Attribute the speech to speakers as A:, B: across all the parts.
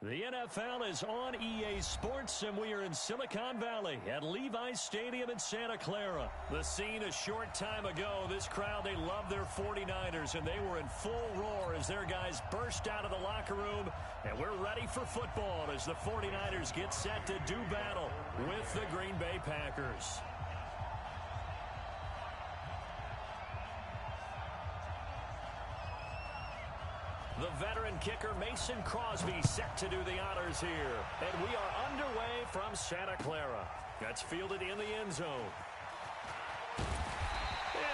A: The NFL is on EA Sports, and we are in Silicon Valley at Levi's Stadium in Santa Clara. The scene a short time ago, this crowd, they love their 49ers, and they were in full roar as their guys burst out of the locker room, and we're ready for football as the 49ers get set to do battle with the Green Bay Packers. The veteran kicker Mason Crosby set to do the honors here. And we are underway from Santa Clara. That's fielded in the end zone. And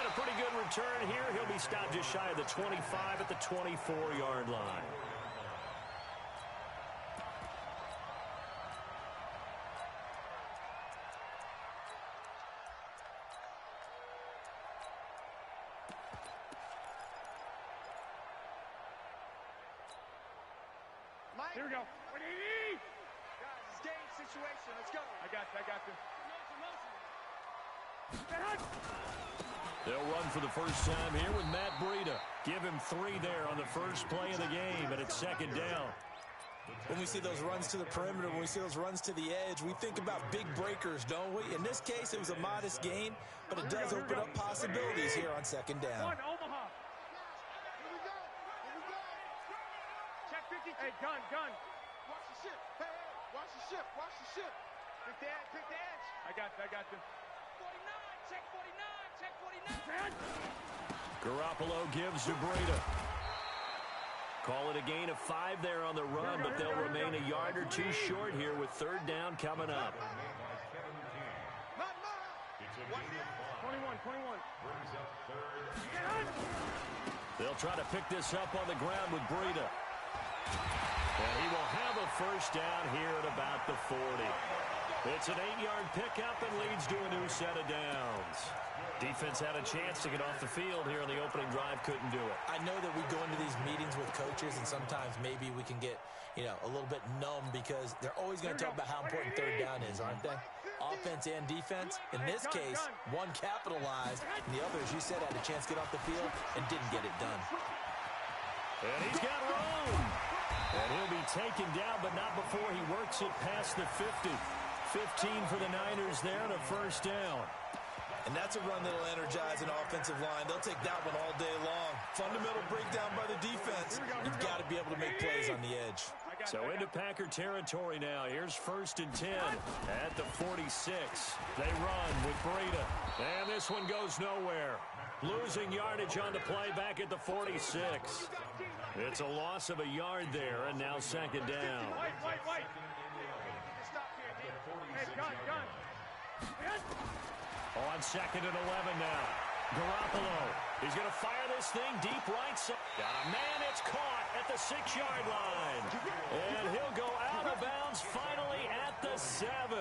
A: a pretty good return here. He'll be stopped just shy of the 25 at the 24-yard line.
B: Here we go. What do you need? Guys, it's game situation. Let's go. I got you.
A: They'll run for the first time here with Matt Breida. Give him 3 there on the first play of the game, and it's second down.
C: When we see those runs to the perimeter, when we see those runs to the edge, we think about big breakers, don't we? In this case, it was a modest gain, but it does open up possibilities here on second down.
B: Omaha. Here we go. Check 50. Hey, gun. Watch the ship. Hey, watch the ship. Pick the edge. I got you. 49, check 49.
A: Garoppolo gives to Breida. Call it a gain of 5 there on the run, but they'll remain a yard or 2 short here with third down coming up.
B: 21.
A: They'll try to pick this up on the ground with Breida. And he will have a first down here at about the 40. It's an 8-yard pickup and leads to a new set of downs. Defense had a chance to get off the field here on the opening drive, couldn't do it.
C: I know that we go into these meetings with coaches, and sometimes maybe we can get, a little bit numb because they're always going to talk about how important third down is, aren't they? Offense and defense. In this case, one capitalized, and the other, as you said, had a chance to get off the field and didn't get it done.
A: And he's got room. And he'll be taken down, but not before he works it past the 50. 15 for the Niners there and a first down.
C: And that's a run that will energize an offensive line. They'll take that one all day long. Fundamental breakdown by the defense. You've got to be able to make plays on the edge.
A: So into Packer territory now. Here's 1st and 10 at the 46. They run with Breida. And this one goes nowhere. Losing yardage on the play back at the 46. It's a loss of a yard there, and now second down.
B: Wait. Stop here, hey, gun.
A: On 2nd and 11 now. Garoppolo. He's going to fire this thing deep right side. Got a man, it's caught at the 6-yard line. And he'll go out of bounds finally at the 7.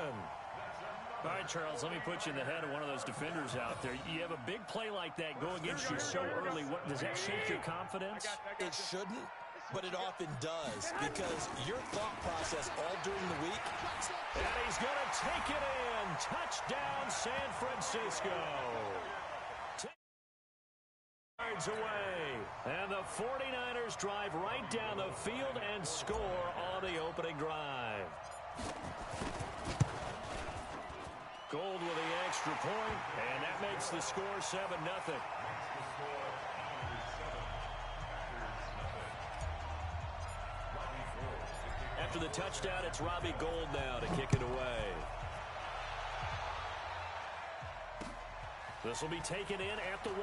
A: All right, Charles, let me put you in the head of one of those defenders out there. You have a big play like that go against you so early. Does that shake your confidence?
C: It shouldn't, but it often does because your thought process all during the week.
A: And he's going to take it in. Touchdown, San Francisco. 10 yards away. And the 49ers drive right down the field and score on the opening drive. Gold with the extra point, and that makes the score 7-0. After the touchdown, it's Robbie Gould now to kick it away. This will be taken in at the 1.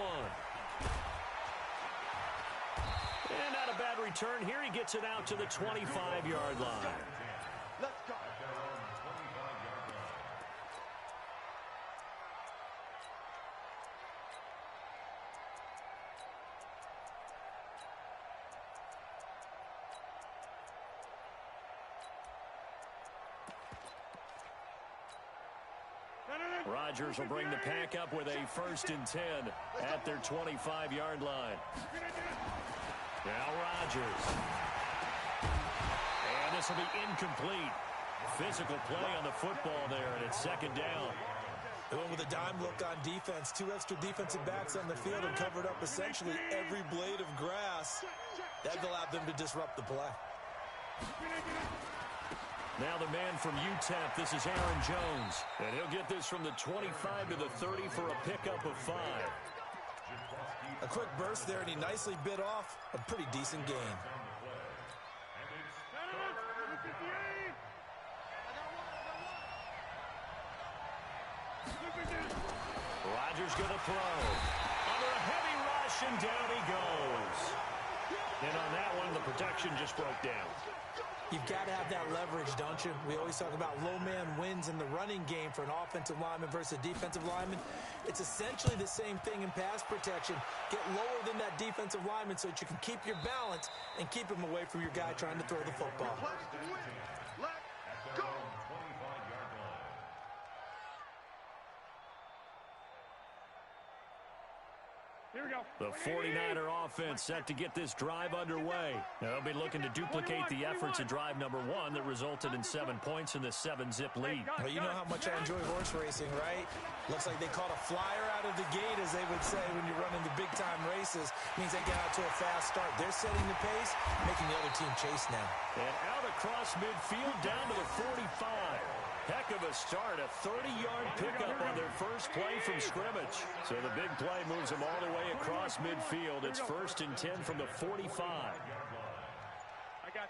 A: And not a bad return here. He gets it out to the 25-yard line.
B: Let's go.
A: Rodgers will bring the pack up with a 1st and 10 at their 25-yard line. Now Rodgers. And this will be incomplete. Physical play on the football there, and it's second down.
C: They went with a dime look on defense. 2 extra defensive backs on the field and covered up essentially every blade of grass. That allowed them to disrupt the play.
A: Now the man from UTEP, this is Aaron Jones. And he'll get this from the 25 to the 30 for a pickup of 5.
C: A quick burst there, and he nicely bit off a pretty decent gain.
A: Rodgers going to throw. Under a heavy rush, and down he goes. And on that one, the protection just broke down.
C: You've got to have that leverage, don't you? We always talk about low man wins in the running game for an offensive lineman versus a defensive lineman. It's essentially the same thing in pass protection. Get lower than that defensive lineman so that you can keep your balance and keep him away from your guy trying to throw the football.
B: Let's go. Here we go.
A: The 49er offense set to get this drive underway. They'll be looking to duplicate the efforts of drive number 1 that resulted in 7 points in the 7-zip lead.
C: Well, you know how much I enjoy horse racing, right? Looks like they caught a flyer out of the gate, as they would say when you're running the big-time races. Means they get out to a fast start. They're setting the pace, making the other team chase now.
A: And out across midfield, down to the 45. Heck of a start, a 30-yard pickup on their first play from scrimmage. So the big play moves them all the way across midfield. It's 1st and 10 from the 45.
B: I got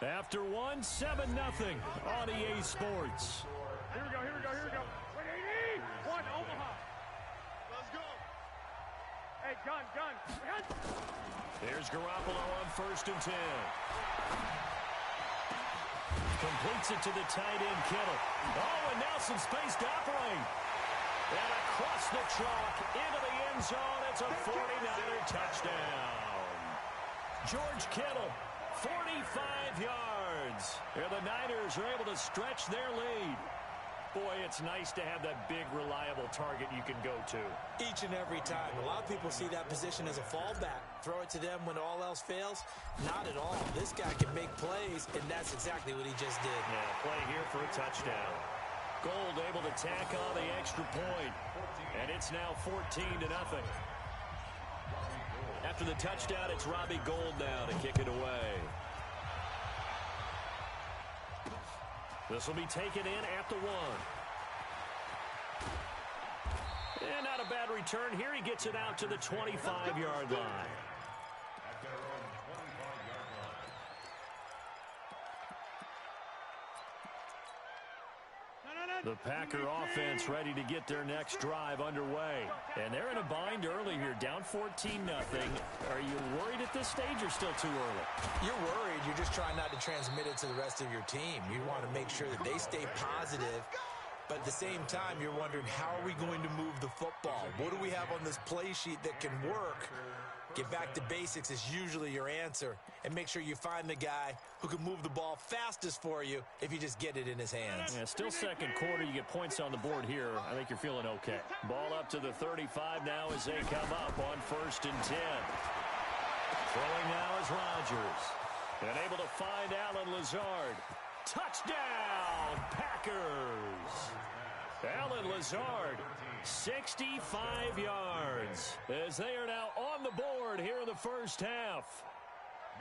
B: you.
A: After 1, 7-0 on EA Sports.
B: Here we go. 180. 1 Omaha. Let's go. Hey, gun.
A: Here's Garoppolo on 1st and 10. Completes it to the tight end, Kittle. Oh, and now some space to operate. And across the chalk into the end zone. It's a 49er touchdown. George Kittle, 45 yards. And the Niners are able to stretch their lead. Boy, it's nice to have that big, reliable target you can go to.
C: Each and every time. A lot of people see that position as a fallback. Throw it to them when all else fails. Not at all. This guy can make plays, and that's exactly what he just did.
A: Yeah, play here for a touchdown. Gold able to tack on the extra point. And it's now 14-0. After the touchdown, it's Robbie Gould now to kick it away. This will be taken in at the 1. And not a bad return here. He gets it out to the 25-yard line. The Packer offense ready to get their next drive underway. And they're in a bind early here, down 14-0. Are you worried at this stage or still too early?
C: You're worried. You're just trying not to transmit it to the rest of your team. You want to make sure that they stay positive. But at the same time, you're wondering, how are we going to move the football? What do we have on this play sheet that can work? Get back to basics is usually your answer. And make sure you find the guy who can move the ball fastest for you if you just get it in his hands.
A: Yeah, still second quarter. You get points on the board here. I think you're feeling okay. Ball up to the 35 now as they come up on 1st and 10. Throwing now is Rodgers. And able to find Allen Lazard. Touchdown, Packers! Allen Lazard, 65 yards, as they are now on the board here in the first half.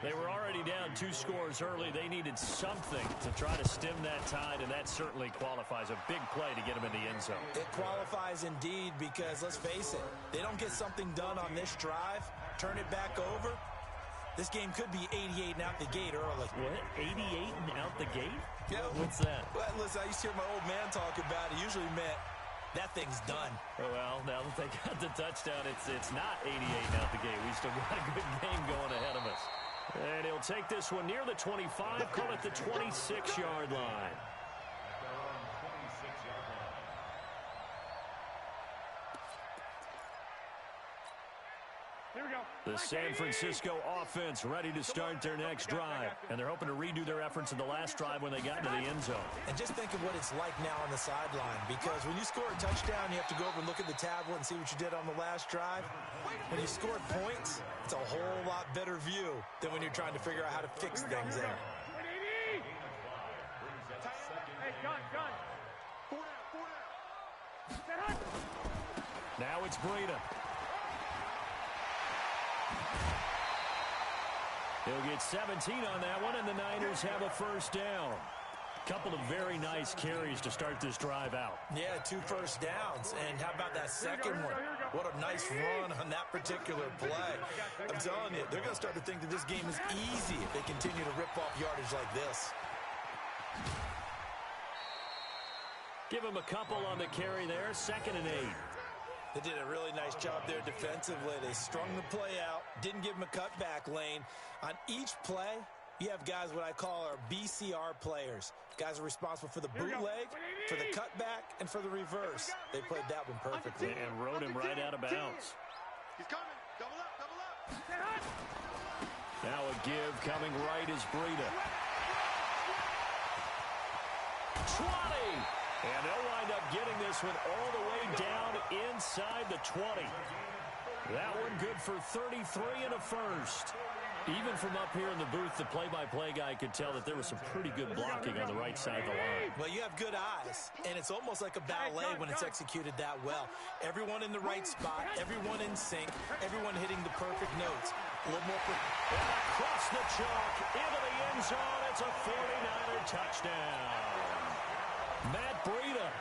A: They were already down 2 scores early. They needed something to try to stem that tide, and that certainly qualifies. A big play to get them in the end zone.
C: It qualifies indeed because, let's face it, they don't get something done on this drive, turn it back over, this game could be 88 and out the gate early.
A: What? 88 and out the gate?
C: Yeah.
A: What's that?
C: Well, listen, I used to hear my old man talk about it. Usually meant that thing's done.
A: Well, now that they got the touchdown, it's not 88 and out the gate. We still got a good game going ahead of us. And he'll take this one near the 25, call it the 26-yard line.
B: Here we go.
A: The San Francisco offense ready to start their next drive. And they're hoping to redo their efforts in the last drive when they got into the end zone.
C: And just think of what it's like now on the sideline. Because when you score a touchdown, you have to go over and look at the tablet and see what you did on the last drive. When you scored points, it's a whole lot better view than when you're trying to figure out how to fix things there.
B: Hey, gun.
A: Now it's Breida. He'll get 17 on that one, and the Niners have a first down. Couple of very nice carries to start this drive out.
C: Yeah, 2 first downs. And how about that second one? What a nice run on that particular play. I'm telling you, they're going to start to think that this game is easy if they continue to rip off yardage like this.
A: Give him a couple on the carry there, 2nd and 8.
C: They did a really nice job there defensively. They strung the play out, didn't give him a cutback lane. On each play, you have guys what I call our BCR players. Guys are responsible for the bootleg, for the cutback, and for the reverse. They played that one perfectly.
A: And rode him right out of bounds.
B: He's coming. Double up, double up.
A: Now a give coming right is Breida. 20! And they'll wind up getting this one all the way down inside the 20. That one good for 33 and a first. Even from up here in the booth, the play-by-play guy could tell that there was some pretty good blocking on the right side of the line.
C: Well, you have good eyes, and it's almost like a ballet when it's executed that well. Everyone in the right spot, everyone in sync, everyone hitting the perfect notes. A little more.
A: And across the chalk, into the end zone, it's a 49er touchdown. Matt Breida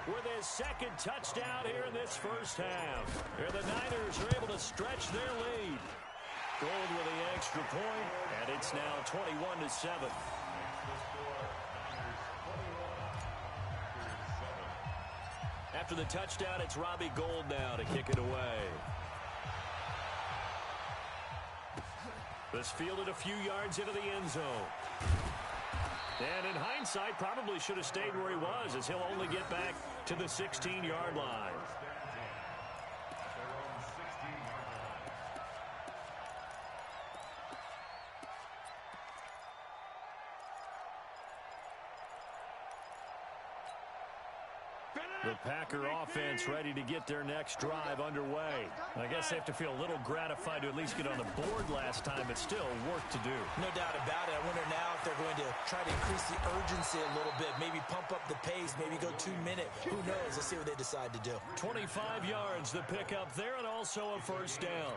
A: with his 2nd touchdown here in this first half. Here the Niners are able to stretch their lead. Gold with the extra point, and it's now 21-7. After the touchdown, it's Robbie Gould now to kick it away. This fielded a few yards into the end zone. And in hindsight, probably should have stayed where he was, as he'll only get back to the 16-yard line. The Packer offense ready to get their next drive underway. I guess they have to feel a little gratified to at least get on the board last time, but still work to do.
C: No doubt about it. I wonder now if they're going to try to increase the urgency a little bit, maybe pump up the pace, maybe go 2 minute. Who knows? Let's see what they decide to do.
A: 25 yards the pickup there, and also a first down.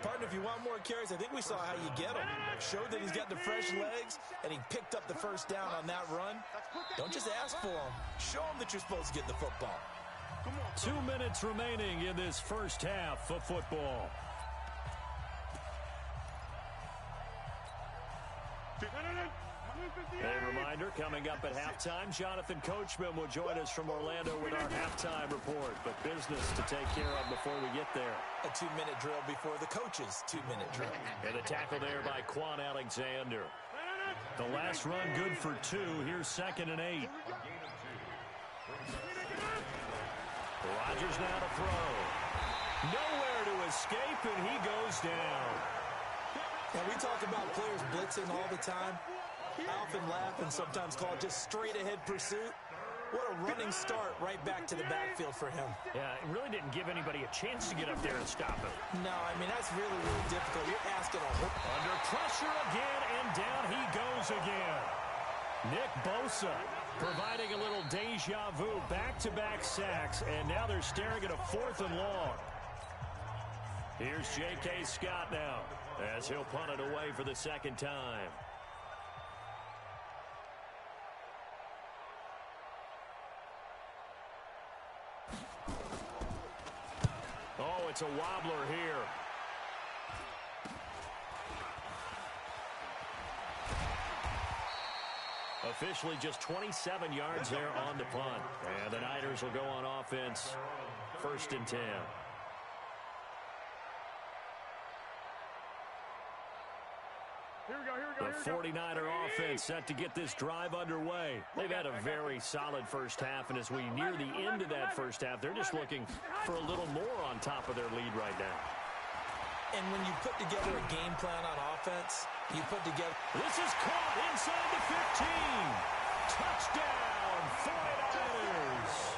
C: Partner, if you want more carries, I think we saw how you get him. Showed that he's got the fresh legs, and he picked up the first down on that run. Don't just ask for him. Show him that you're supposed to get the football.
A: 2 minutes remaining in this first half of football. A reminder, coming up at halftime, Jonathan Coachman will join us from Orlando with our halftime report. But business to take care of before we get there.
C: A 2-minute drill before the coach's 2-minute drill.
A: And a tackle there by Quan Alexander. The last run good for 2. Here's 2nd and 8. Rodgers now to throw. Nowhere to escape, and he goes down.
C: Now, we talk about players blitzing all the time. I often laugh and sometimes call it just straight-ahead pursuit. What a running start right back to the backfield for him.
A: Yeah, it really didn't give anybody a chance to get up there and stop him.
C: No, I mean, that's really, really difficult. You're asking a whole...
A: Under pressure again, and down he goes again. Nick Bosa providing a little deja vu, back-to-back sacks, and now they're staring at a 4th and long. Here's J.K. Scott now, as he'll punt it away for the 2nd time. Oh, it's a wobbler here. Officially just 27 yards there on the punt. And the Niners will go on offense, 1st and 10. The 49er offense set to get this drive underway. They've had a very solid first half, and as we near the end of that first half, they're just looking for a little more on top of their lead right now.
C: And when you put together a game plan on offense, you put together...
A: This is caught inside the 15. Touchdown, 49ers.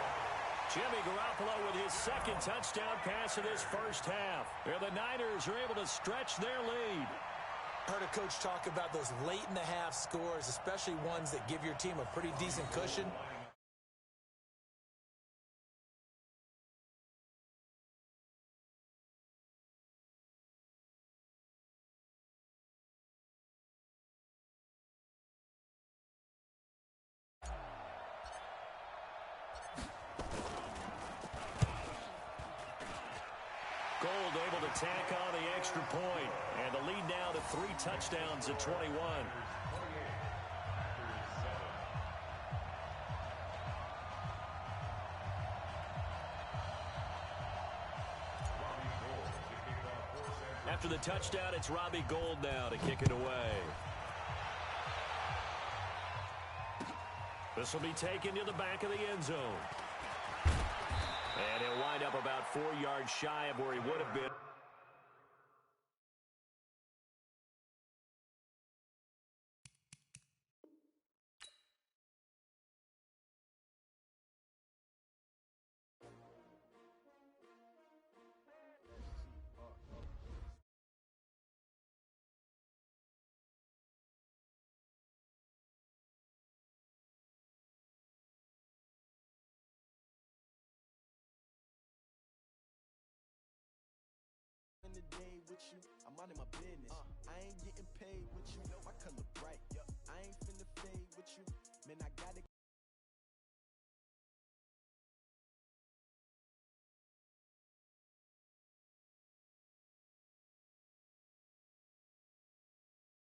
A: Jimmy Garoppolo with his 2nd touchdown pass of this first half. Where the Niners are able to stretch their lead.
C: Heard a coach talk about those late-in-the-half scores, especially ones that give your team a pretty decent cushion.
A: Gold able to tack on the extra point. And the lead now to 3 touchdowns at 21. After the touchdown, it's Robbie Gould now to kick it away. This will be taken to the back of the end zone. And he'll wind up about 4 yards shy of where he would have been.
D: The day with you, I'm out of my business. I ain't getting paid with you, know my color bright. I ain't finna fade with you, man. I gotta